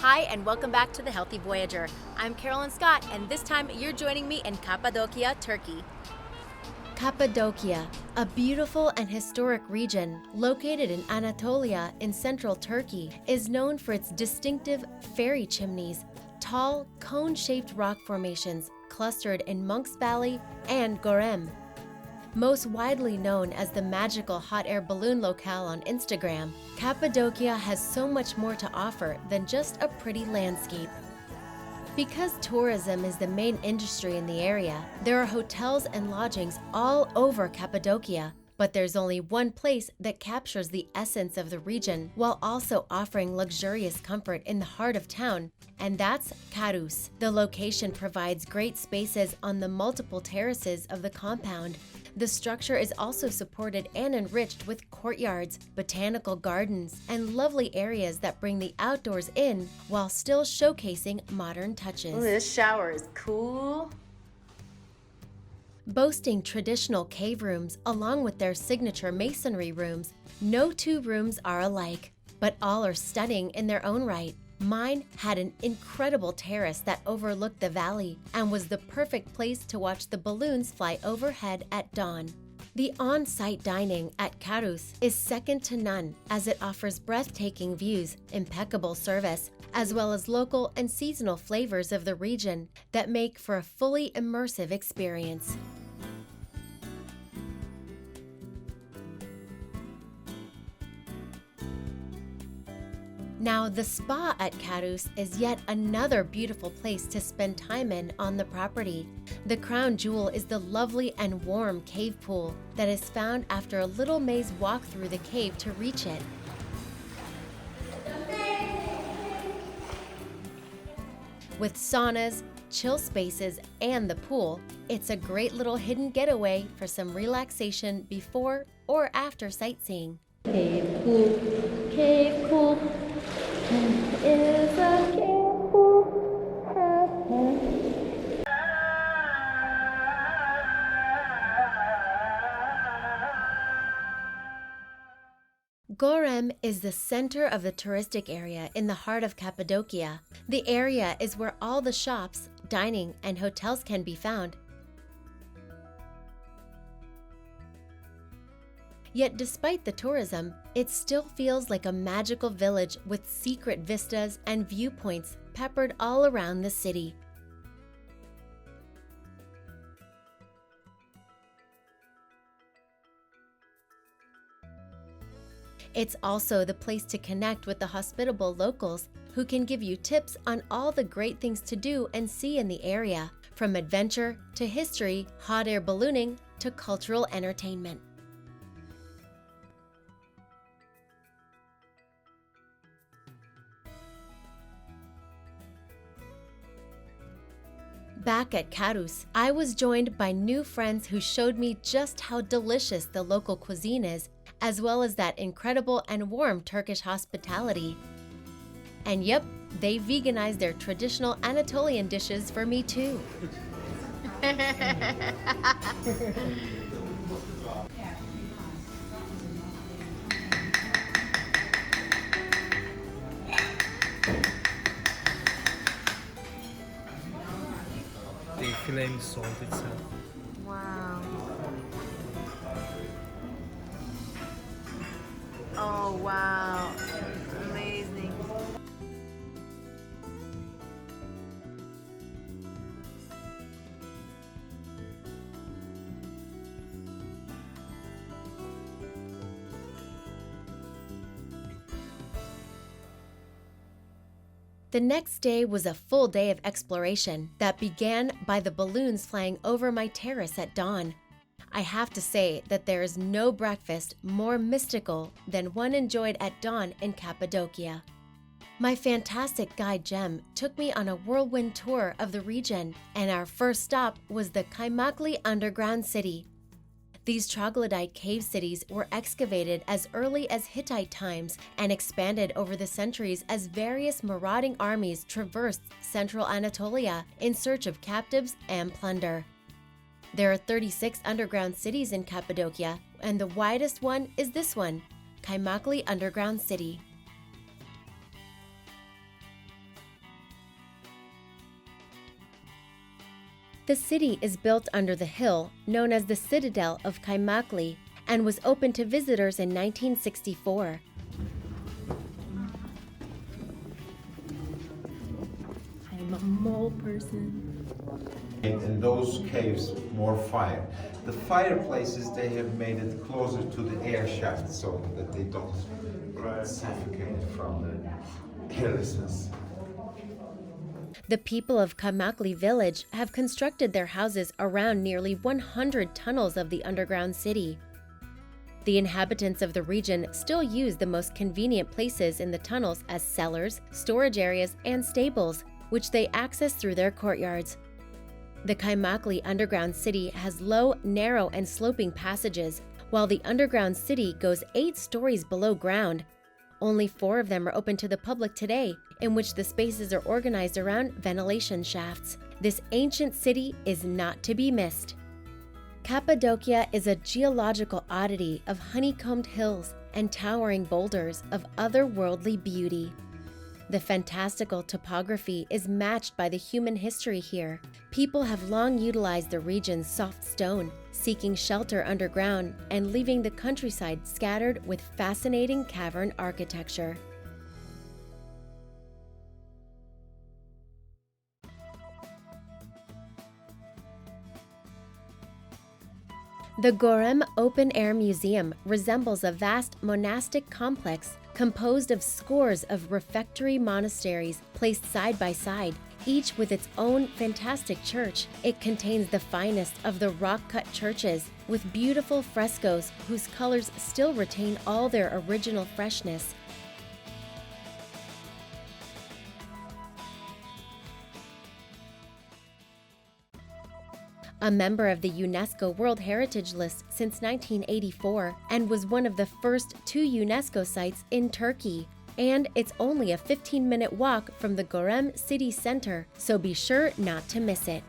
Hi, and welcome back to the Healthy Voyager. I'm Carolyn Scott, and this time you're joining me in Cappadocia, Turkey. Cappadocia, a beautiful and historic region located in Anatolia in central Turkey, is known for its distinctive fairy chimneys, tall, cone-shaped rock formations clustered in Monk's Valley and Goreme. Most widely known as the magical hot air balloon locale on Instagram, Cappadocia has so much more to offer than just a pretty landscape. Because tourism is the main industry in the area, there are hotels and lodgings all over Cappadocia, but there's only one place that captures the essence of the region while also offering luxurious comfort in the heart of town, and that's Karus. The location provides great spaces on the multiple terraces of the compound. The structure is also supported and enriched with courtyards, botanical gardens, and lovely areas that bring the outdoors in while still showcasing modern touches. Ooh, this shower is cool. Boasting traditional cave rooms along with their signature masonry rooms, no two rooms are alike, but all are stunning in their own right. Mine had an incredible terrace that overlooked the valley and was the perfect place to watch the balloons fly overhead at dawn. The on-site dining at Karus is second to none as it offers breathtaking views, impeccable service, as well as local and seasonal flavors of the region that make for a fully immersive experience. Now, the spa at Karus is yet another beautiful place to spend time in on the property. The crown jewel is the lovely and warm cave pool that is found after a little maze walk through the cave to reach it. With saunas, chill spaces, and the pool, it's a great little hidden getaway for some relaxation before or after sightseeing. Cave pool, cave pool. Is a cave pool. Goreme is the center of the touristic area in the heart of Cappadocia. The area is where all the shops, dining, and hotels can be found. Yet despite the tourism, it still feels like a magical village with secret vistas and viewpoints peppered all around the city. It's also the place to connect with the hospitable locals who can give you tips on all the great things to do and see in the area, from adventure to history, hot air ballooning to cultural entertainment. Back at Karus, I was joined by new friends who showed me just how delicious the local cuisine is, as well as that incredible and warm Turkish hospitality. And yep, they veganized their traditional Anatolian dishes for me too. The flame salt itself. Wow. Oh, wow. Amazing. The next day was a full day of exploration that began by the balloons flying over my terrace at dawn. I have to say that there is no breakfast more mystical than one enjoyed at dawn in Cappadocia. My fantastic guide Jem took me on a whirlwind tour of the region, and our first stop was the Kaymakli underground city. These troglodyte cave cities were excavated as early as Hittite times and expanded over the centuries as various marauding armies traversed central Anatolia in search of captives and plunder. There are 36 underground cities in Cappadocia, and the widest one is this one, Kaymakli Underground City. The city is built under the hill known as the Citadel of Kaymakli and was opened to visitors in 1964. I'm a mole person. In those caves, more fire. The fireplaces, they have made it closer to the air shaft so that they don't suffocate from the airlessness. The people of Kaymakli village have constructed their houses around nearly 100 tunnels of the underground city. The inhabitants of the region still use the most convenient places in the tunnels as cellars, storage areas, and stables, which they access through their courtyards. The Kaymakli underground city has low, narrow, and sloping passages, while the underground city goes 8 stories below ground. Only 4 of them are open to the public today, in which the spaces are organized around ventilation shafts. This ancient city is not to be missed. Cappadocia is a geological oddity of honeycombed hills and towering boulders of otherworldly beauty. The fantastical topography is matched by the human history here. People have long utilized the region's soft stone, seeking shelter underground and leaving the countryside scattered with fascinating cavern architecture. The Goreme Open Air Museum resembles a vast monastic complex composed of scores of refectory monasteries placed side by side, each with its own fantastic church. It contains the finest of the rock-cut churches, with beautiful frescoes whose colors still retain all their original freshness. A member of the UNESCO World Heritage List since 1984 and was one of the first 2 UNESCO sites in Turkey. And it's only a 15-minute walk from the Goreme city center, so be sure not to miss it.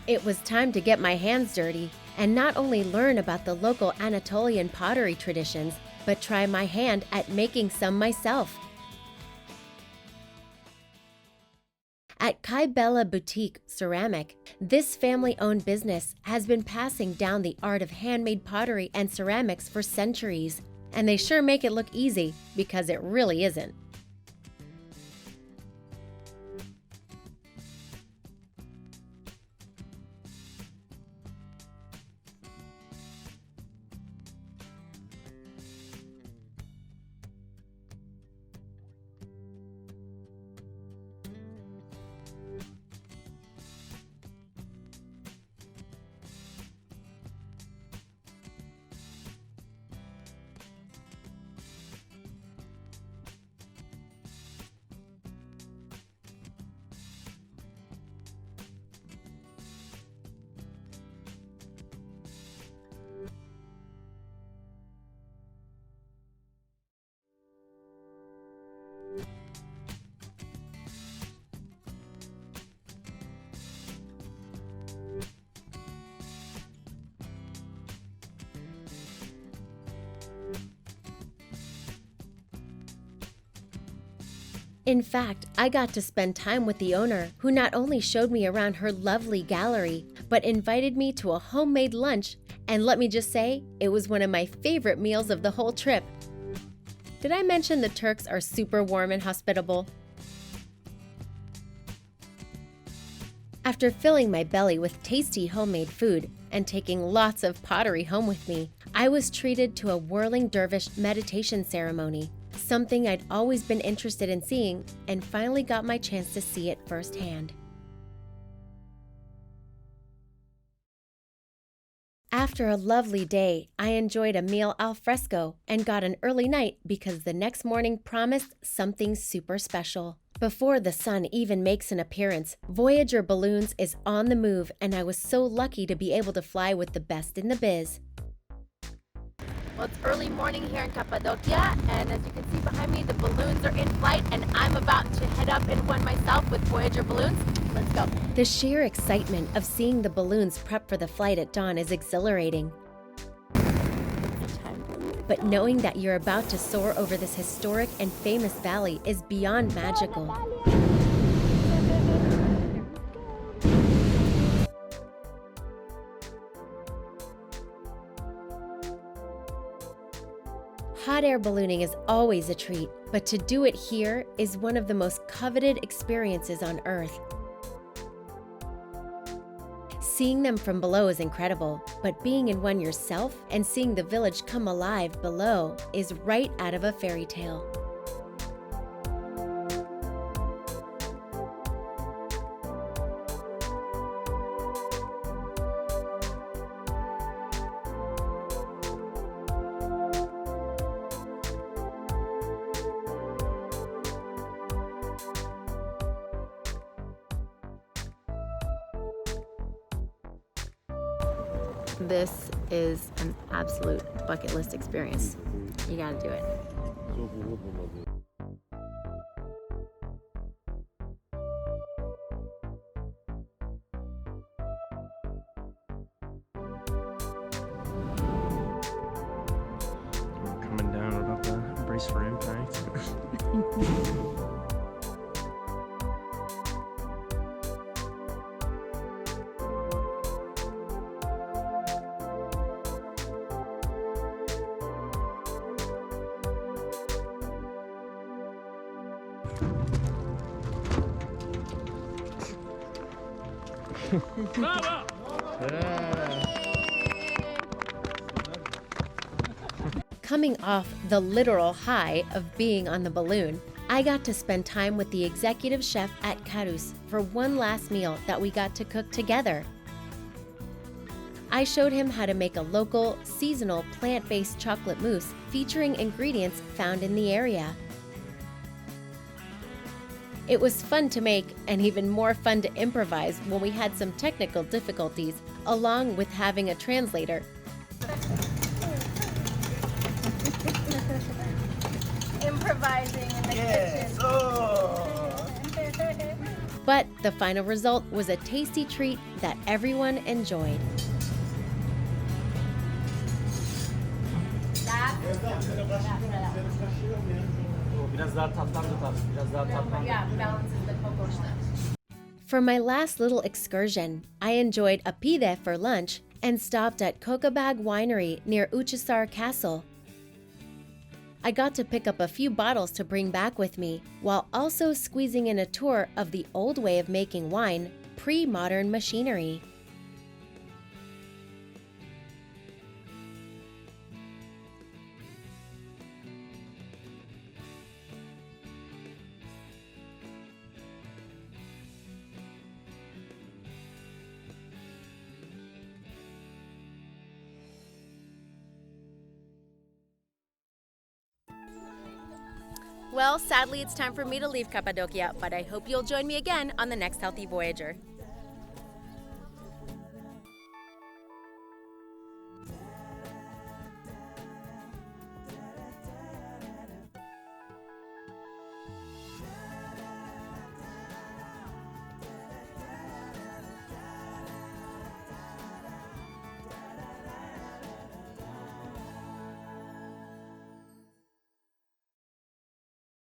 It was time to get my hands dirty and not only learn about the local Anatolian pottery traditions, but try my hand at making some myself. At Kaybella Boutique Ceramic, this family-owned business has been passing down the art of handmade pottery and ceramics for centuries, and they sure make it look easy, because it really isn't. In fact, I got to spend time with the owner, who not only showed me around her lovely gallery, but invited me to a homemade lunch, and let me just say, it was one of my favorite meals of the whole trip. Did I mention the Turks are super warm and hospitable? After filling my belly with tasty homemade food and taking lots of pottery home with me, I was treated to a whirling dervish meditation ceremony, something I'd always been interested in seeing, and finally got my chance to see it firsthand. After a lovely day, I enjoyed a meal al fresco and got an early night because the next morning promised something super special. Before the sun even makes an appearance, Voyager Balloons is on the move, and I was so lucky to be able to fly with the best in the biz. Well, it's early morning here in Cappadocia, and as you can see behind me, the balloons are in flight, and I'm about to head up in one myself with Voyager Balloons. Let's go. The sheer excitement of seeing the balloons prep for the flight at dawn is exhilarating. It's time to leave. But knowing that you're about to soar over this historic and famous valley is beyond magical. Hot air ballooning is always a treat, but to do it here is one of the most coveted experiences on Earth. Seeing them from below is incredible, but being in one yourself and seeing the village come alive below is right out of a fairy tale. This is an absolute bucket list experience. You gotta do it. Coming down, we're about to brace for impact. Coming off the literal high of being on the balloon, I got to spend time with the executive chef at Karus for one last meal that we got to cook together. I showed him how to make a local, seasonal, plant-based chocolate mousse featuring ingredients found in the area. It was fun to make and even more fun to improvise when we had some technical difficulties, along with having a translator. Improvising in the kitchen. But the final result was a tasty treat that everyone enjoyed. Yeah, balances the cocoa stuff. For my last little excursion, I enjoyed a pide for lunch and stopped at Kokabag Winery near Uchisar Castle. I got to pick up a few bottles to bring back with me, while also squeezing in a tour of the old way of making wine, pre-modern machinery. Well, sadly, it's time for me to leave Cappadocia, but I hope you'll join me again on the next Healthy Voyager.